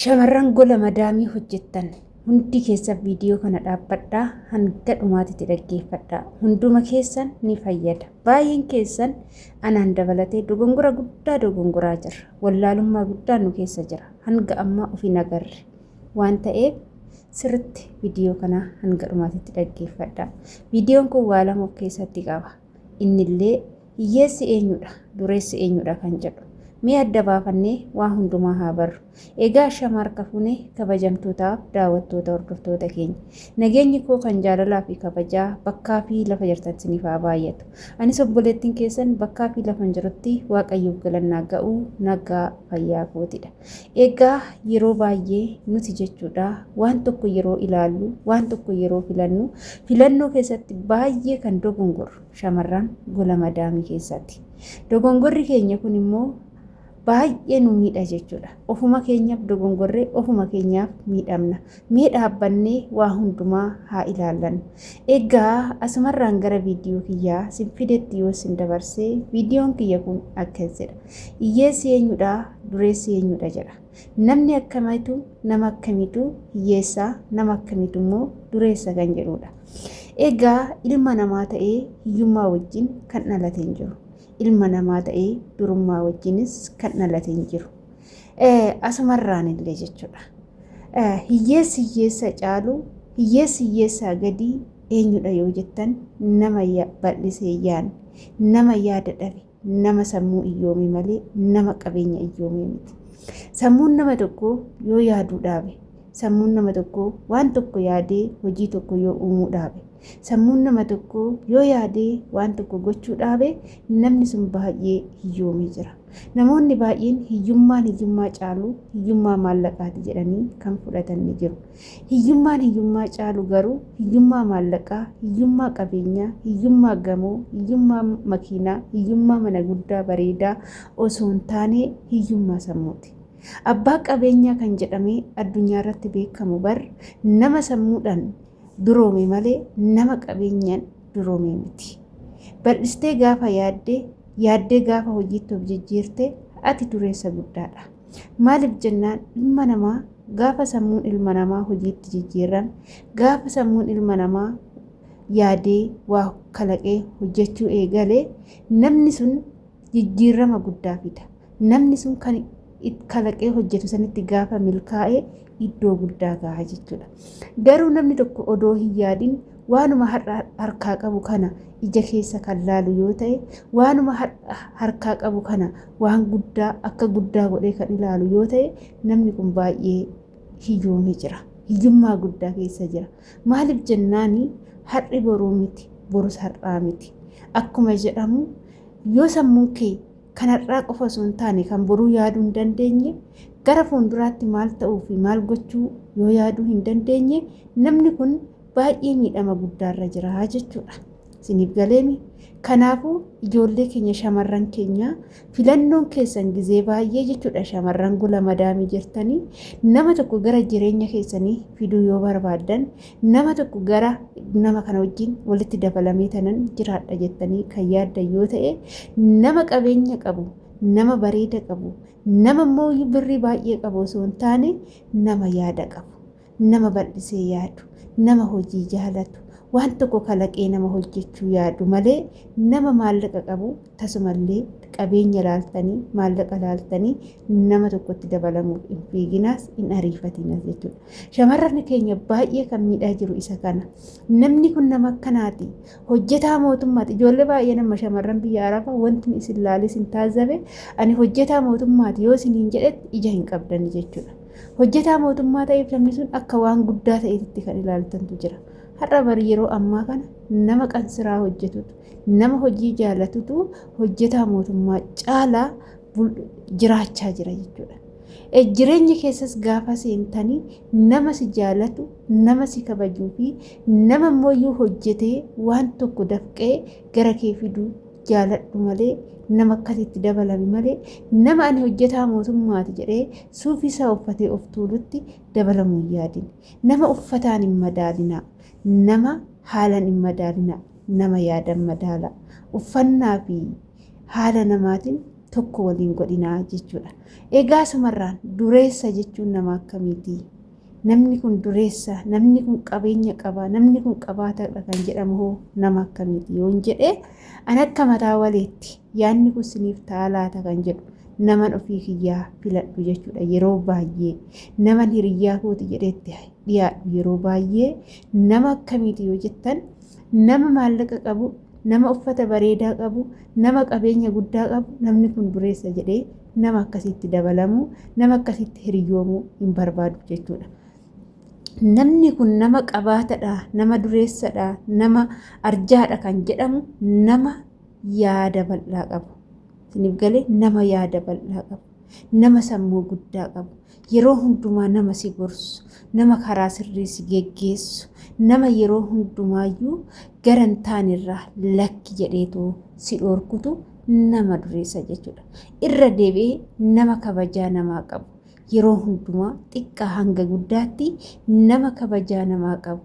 Shamarran gola madaamii hojjettan hundi keessa viidiyoo kana dhaabbadhaa hanga dhumaatitti dhaggeeffadhaa. Hunduma keessan ni fayyada. Baay'een keessan anaan dabalatee dogongora guddaa dogongoraa jirra. Wallaalummaa guddaa nu keessa jira. Hanga ammaa ofii nagarre waan ta'eef sirriitti viidiyoo kana hanga dhumaatitti dhaggeeffadhaa. Viidiyoon kun waa lama of keessatti qaba. Innillee hiyyeessi eenyudha, dureessi eenyudha kan jedhu. Mee adda baafannee waan hundumaa haa barru. Egaa shamarran harka fuunee kabajamtootaaf daawwattoota hordoftoota keenya. Nageenyi koo kan jaalalaa fi kabajaa bakkaa fi lafa jirtan siniif haa baay'atu. Anis obboleettiin keessan bakkaa fi lafa jirutti Waaqayyoof galannaa ga'uu nagaa fayyaa kootidha. Egaa yeroo baay'ee nuti jechuudha waan tokko yeroo ilaallu, waan tokko yeroo filannu, filannoo keessatti baay'ee kan dogongorru shamarran gola madaamii keessatti. Dogongorri keenya kun immoo baay'ee nu miidha jechuudha. Ofuma keenyaaf dogongorree ofuma keenyaaf miidhamna. Mee dhaabbannee waa hundumaa haa ilaallannu. Egaa asumarraan gara viidiyoo kiyyaa sin fidetti yoo sin dabarsee viidiyoon kiyya kun akkas jedha. Hiyyeessi eenyudha, dureessi eenyudha jedha. Namni akkamiitu nama akkamiitu hiyyeessaa, nama akkamiitu immoo dureessa kan jedhudha. Egaa ilma namaa ta'ee hiyyummaa wajjin kan dhalate hin jiru. Ilma namaa ta'ee durummaa wajjinis kan dhalate hin jiru. Asumarraan illee jechuudha. Hiyyeessi hiyyeessa caalu, hiyyeessi hiyyeessaa gadii eenyudha yoo jettan nama bal'isee yaadne, nama yaada dhabe, nama sammuu iyyoome malee nama qabeenya iyyoome miti. Sammuun nama tokko yoo yaaduu dhaabe, sammuun nama tokko waan tokko yaadee hojii tokko yoo uumuu dhaabe, sammuun nama tokko yoo yaadee waan tokko gochuu dhaabe namni sun baay'ee hiyyoomee jira. Namoonni baay'een hiyyummaa caalu hiyyummaa maallaqaati jedhanii kan fudhatan ni jiru. Hiyyummaa caalu garuu hiyyummaa maallaqaa, hiyyummaa qabeenyaa, hiyyummaa gamoo, hiyyummaa makiinaa, hiyyummaa mana guddaa bareedaa osoo hin taane hiyyummaa sammuuti. Abbaa qabeenyaa kan jedhamee addunyaa irratti beekamu bar nama sammuudhaan duroome malee nama qabeenyaan duroome miti. Bal'istee gaafa yaaddee gaafa hojiitti of jijjiirte ati dureessa guddaadha. Maaliif jennaan ilma namaa gaafa sammuun ilma namaa hojiitti jijjiirran, gaafa sammuun ilma namaa yaadee waa kalaqee hojjechuu eegalee namni sun jijjiirama guddaa fida. Namni sun kan kalaqee hojjetu sanitti gaafa milkaa'ee iddoo guddaa gaha jechuudha. Garuu namni tokko odoo hin yaadin waanuma harkaa qabu kana ija keessa kan laalu yoo ta'e, waanuma harkaa qabu kana waan guddaa akka guddaa godhee kan ilaalu yoo ta'e, namni kun baay'ee hiyyoomee jira. Hiyyummaa guddaa keessa jira. Maaliif jennaani har'i boruu miti, borus har'aa miti. Akkuma jedhamu yoo sammuun kee kan har'aa qofa osoo hin taane kan boruu yaaduu hin dandeenye, gara fuulduraatti maal ta'uu fi maal gochuu yoo yaaduu hin dandeenye, namni kun baay'ee miidhama guddaarra jira jechuudha. Siniif galeemi. Kanaafuu ijoollee keenya shamarran keenya filannoon keessan gizee baay'ee jechuudha. Shamarran gola madaamii jirtanii nama tokko gara jireenya keessanii fiduu yoo barbaaddan, nama tokko gara nama kana wajjin walitti dabalamee tanan jiraadha jettanii kan yaaddan yoo ta'e, nama qabeenya qabu, nama bareeda qabu, nama immoo birrii baay'ee qabu osoo hin taane nama yaada qabu, nama bal'isee yaadu, nama hojii jaalatu, waan tokko kalaqee nama hojjechuu yaadu malee nama maallaqa qabu tasumallee qabeenya laaltanii maallaqa laaltanii nama tokkotti dabalamuuf hin fiiginaas hin ariifatinas jechuudha. Shamarran keenya baay'ee kan miidhaa jiru isa kana. Namni kun nama akkanaati. Hojjetaa mootummaati. Ijoollee baay'ee nama shamarran biyya Arabaa wanti isin laalis hin taazzabe ani hojjetaa mootummaati yoo isiniin jedhetti ija hin qabdan jechuudha. Hojjetaa mootummaa ta'eef namni sun akka waan guddaa ta'etti kan ilaaltantu jira. Har'a bari yeroo ammaa kana nama qansiraa hojjetutu, nama hojii jaalatutu hojjetaa mootummaa caalaa jiraachaa jira jechuudha. Jireenya keessas gaafa seentanii nama si jaalatu, nama si kabajuu fi nama immoo hojjetee waan tokko dafqee gara kee fiduu jaaladhu malee nama akkasitti dabalame malee nama ani hojjetaa mootummaati jedhee suufii isaa uffatee of tuulutti dabalamuu hin yaadin. Nama uffataan hin madaalinaa. Nama haalaan hin madaalina, nama yaadan madaala. Uffannaa fi haala namaatiin tokko waliin godhinaa jechuudha. Egaa sumarraan dureessa jechuun nama akkamiiti? Namni kun dureessa, namni kun qabeenya qaba, namni kun qabaataadha kan jedhamu hoo nama akkamiiti yoon jedhee an akka mataa waleetti yaadni kun siniif ta'a laata kan jedhu naman ofii kiyyaa filadhu jechuudha. Yeroo baay'ee naman hiriyyaa kooti jedheetti dhiyaadhu yeroo baay'ee nama akkamiiti yoo jettan nama maallaqa qabu, nama uffata bareedaa qabu, nama qabeenya guddaa qabu, namni kun dureessa jedhee nama akkasitti dabalamu, nama akkasitti hiriyoomuu hin barbaadu jechuudha. Namni kun nama qabaataadha, nama dureessadha, nama arjaadha kan jedhamu nama yaada bal'aa qabu. Isiniif galee nama yaada bal'aa qabu, nama sammuu guddaa qabu, yeroo hundumaa nama si gorsu, nama karaa sirrii si geggeessu, nama yeroo hundumaayyuu gara hin taanirraa lakki jedheetoo si dhorkutu nama dureessa jechuudha. Irra deebi'ee nama kabajaa namaa qabu. Yeroo hundumaa xiqqaa hanga guddaatti nama kabajaa namaa qabu.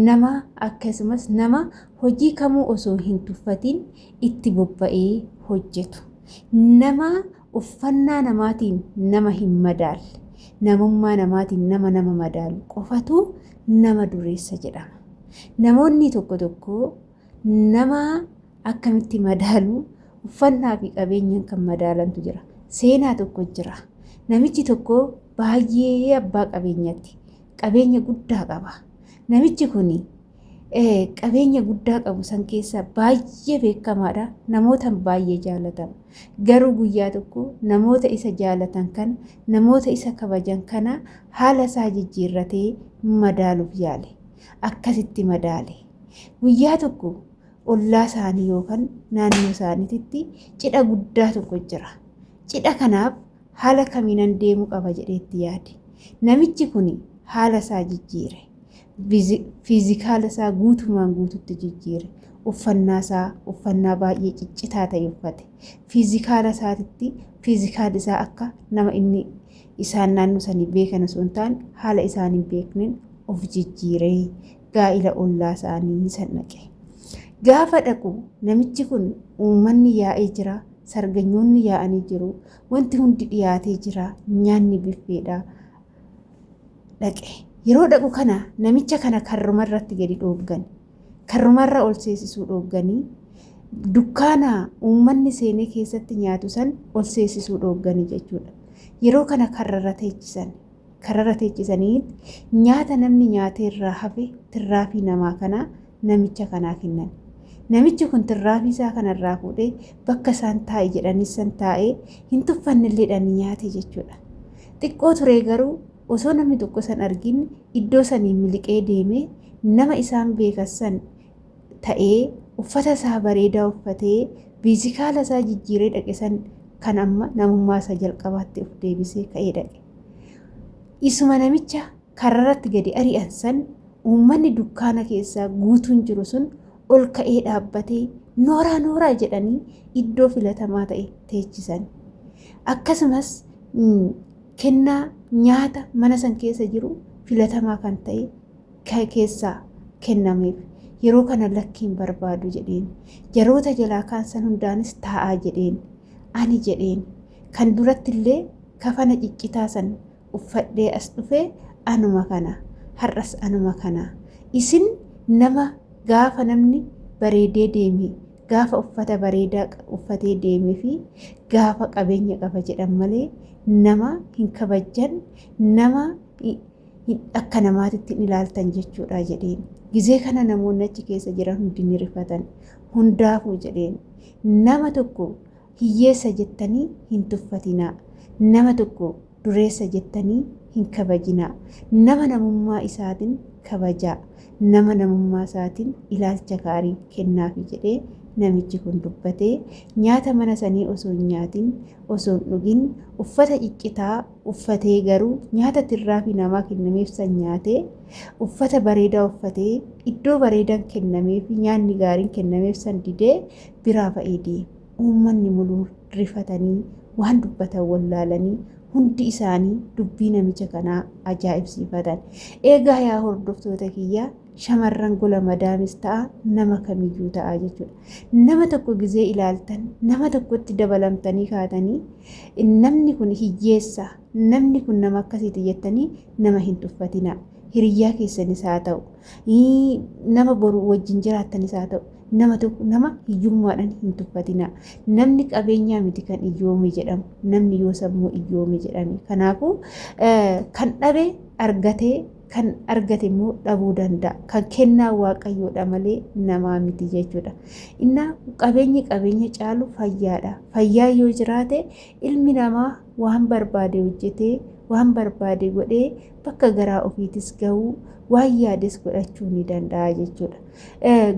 Nama akkasumas nama hojii kamuu osoo hin tuffatiin itti bobba'ee hojjetu. Nama uffannaa namaatiin nama hin madaalle. Namummaa namaatiin nama madaalu qofatu nama dureessa jedhama. Namoonni tokko tokko nama akkamitti madaalu uffannaa fi qabeenyaan kan madaalantu jira. Seenaa tokko jira. Namichi tokko baay'ee abbaa qabeenyaati. Qabeenya guddaa qaba. Namichi kun qabeenya guddaa qabu san keessaa baay'ee beekamaadha. Namoota baay'ee jaalatama. Garuu guyyaa tokko namoota isa jaalatan kana, namoota isa kabajan kana haala isaa jijjiirratee madaaluuf yaale. Akkasitti madaale. Guyyaa tokko ollaa isaanii yookaan naannoo isaaniitti cidha guddaa tokko jira. Cidha kanaaf haala kamiinan deemuu qaba jedheetti yaade. Namichi kun haala isaa jijjiire. Fiizikaala isaa guutumaan guututti jijjiire. Uffannaa baay'ee ciccitaa ta'e uffate. Fiizikaala isaatitti fiizikaala isaa akka nama inni isaan naannoo sanii beekan osoo hin taane haala isaan hin beekneen of jijjiiree gaa'ila ollaa isaanii sannaqe. Gaafa dhaqu namichi kun uummanni yaa'ee jira. Sarganyoonni yaa'anii jiru. Wanti hundi dhiyaatee jira. Nyaanni biffeedha. Dhaqe. Yeroo dhaqu kana namicha kana karrumarratti gadi dhooggan. Karrumarra ol seesisuu dhoogganii dukkaana uummanni seenee keessatti nyaatu san ol seesisuu dhoogganii jechuudha. Yeroo kana karrarra teechisan. Karrarra teechisanii nyaata namni nyaateerraa hafe tirraafii namaa kana namicha kanaa kennan. Namichi kun tirraafii isaa kanarraa fuudhee bakka isaan taa'e jedhanis san taa'ee hin tuffannilleedhaan nyaate jechuudha. Xiqqoo turee garuu osoo namni tokko san argin iddoo sanii miliqee deemee nama isaan beekassan ta'ee uffata isaa bareedaa uffatee fiizikaala isaa jijjiiree dhaqe san kan amma namummaa isaa jalqabaatti of deebisee ka'ee dhaqe. Isuma namicha karrarratti gadi ari'an san uummanni dukkaana keessaa guutuun jiru sun ol ka'ee dhaabbatee nooraa jedhanii iddoo filatamaa ta'e teechisan. Akkasumas kennaa nyaata mana san keessa jiru filatamaa kan ta'e keessaa kennameef. Yeroo kana lakkiin barbaadu jedheen. Jaroota jalaa kaansan hundaanis taa'aa jedheen. Ani jedheen. Kan duratti illee kafana ciccitaa san uffadhee as dhufee anuma kana. Har'as anuma kana. Isin nama gaafa namni bareedee deeme, gaafa uffata bareedaa uffatee deemee fi gaafa qabeenya qaba jedhan malee nama hin kabajjan, nama akka namaatitti hin ilaaltan jechuudha jedheen. Gizee kana namoonni achi keessa jiran hundi ni rifatan. Hundaafuu jedheen. Nama tokko hiyyeessa jettanii hin tuffatinaa. Nama tokko dureessa jettanii hin kabajinaa. Nama namummaa isaatiin kabajaa. Nama namummaa isaatiin ilaalcha gaarii kennaafi jedhee namichi kun dubbatee nyaata mana sanii osoo hin nyaatin, osoo hin dhugin, uffata ciccitaa uffatee garuu nyaata tirraafii namaa kennameef san nyaatee uffata bareedaa uffatee iddoo bareedaan kennameef nyaanni gaariin kennameef san didee biraa ba'ee deeme. Uummanni muluu rifatanii waan dubbatan wallaalanii hundi isaanii dubbii namicha kanaa ajaa'ibsiifatan. Eegaa yaa hordoftoota kiyyaa shamarran gola madaamis ta'a nama kamiyyuu ta'a jechuudha. Nama tokko gizee ilaaltan nama tokkotti dabalamtanii kaatanii namni kun hiyyeessa namni kun nama akkasiiti jettanii nama hin tuffatinaa. Hiriyaa keessanis haa ta'u nama boru wajjin jiraattanis haa ta'u nama hiyyummaadhaan hin tuffatinaa. Namni qabeenyaa miti kan iyyoome jedhamu namni yoo sammuu iyyoome jedhame. Kanaafuu kan dhabe argatee kan argate immoo dhabuu danda'a. Kan kennaa waaqayyoodha malee namaa miti jechuudha. Innaa qabeenya caalu fayyaadha. Fayyaa yoo jiraate ilmi namaa waan barbaade hojjetee waan barbaade godhee bakka garaa ofiitis gahuu waan yaades godhachuu ni danda'a jechuudha.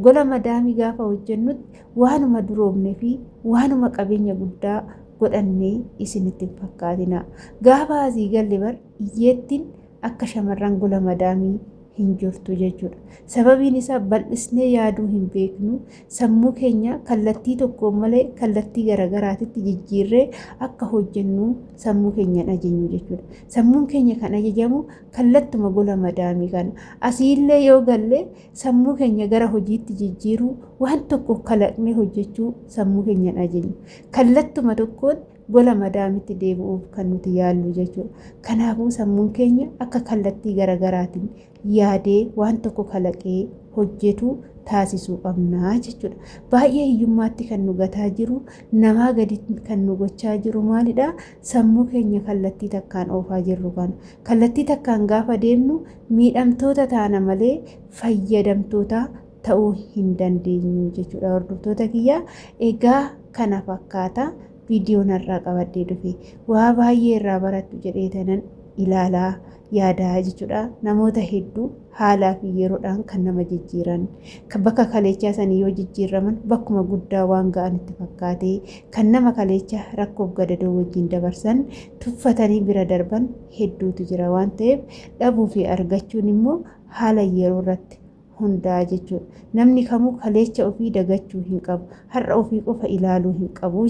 Gola madaamii gaafa hojjennutti waanuma duroomnee fi waanuma qabeenya guddaa godhannee isinitti hin fakkaatina. Gaafa asii galle bar iyyeettiin akka shamarran gola madaamii hin jirtu jechuudha. Sababiin isaa bal'isnee yaaduu hin beeknu sammuu keenya kallattii tokkoon malee kallattii garagaraatitti jijjiirree akka hojjennu sammuu keenya ajajnu jechuudha. Sammuun keenya kan ajajamu kallattuma gola madaamii kana. Asiillee yoo galle sammuu keenya gara hojiitti jijjiiruu waan tokko kalaqnee hojjechuu sammuu keenya ajajnu. Kallattuma tokkoon gola madaamitti deebi'uuf kan nuti yaallu jechuudha. Kanaafuu sammuun keenya akka kallattii garagaraatiin yaadee waan tokko kalaqee hojjetu taasisuu qabnaa jechuudha. Baay'ee hiyyummaatti kan nu gataa jiru namaa gadi kan nu gochaa jiru maalidha? Sammuu keenya kallattii takkaan oofaa jirru kana. Kallattii takkaan gaafa deemnu miidhamtoota taana malee fayyadamtoota ta'uu hin dandeenyu jechuudha. Hordoftoota kiyyaa egaa kana fakkaata. Viidiyoon har'aa qabadhee dhufe waa baay'ee irraa barattu jedheetanan ilaalaa yaadaa jechuudha. Namoota hedduu haalaa fi yeroodhaan kan nama jijjiiran bakka kaleechaa sanii yoo jijjiiraman bakkuma guddaa waan ga'anitti fakkaatee kan nama kaleecha rakkoof gadadoo wajjin dabarsan tuffatanii bira darban hedduutu jira waan ta'eef dhabuu fi argachuun immoo haala yeroo irratti hundaa jechuudha. Namni kamuu kaleecha ofii dagachuu hin qabu. Har'a ofii qofa ilaaluu hin qabu.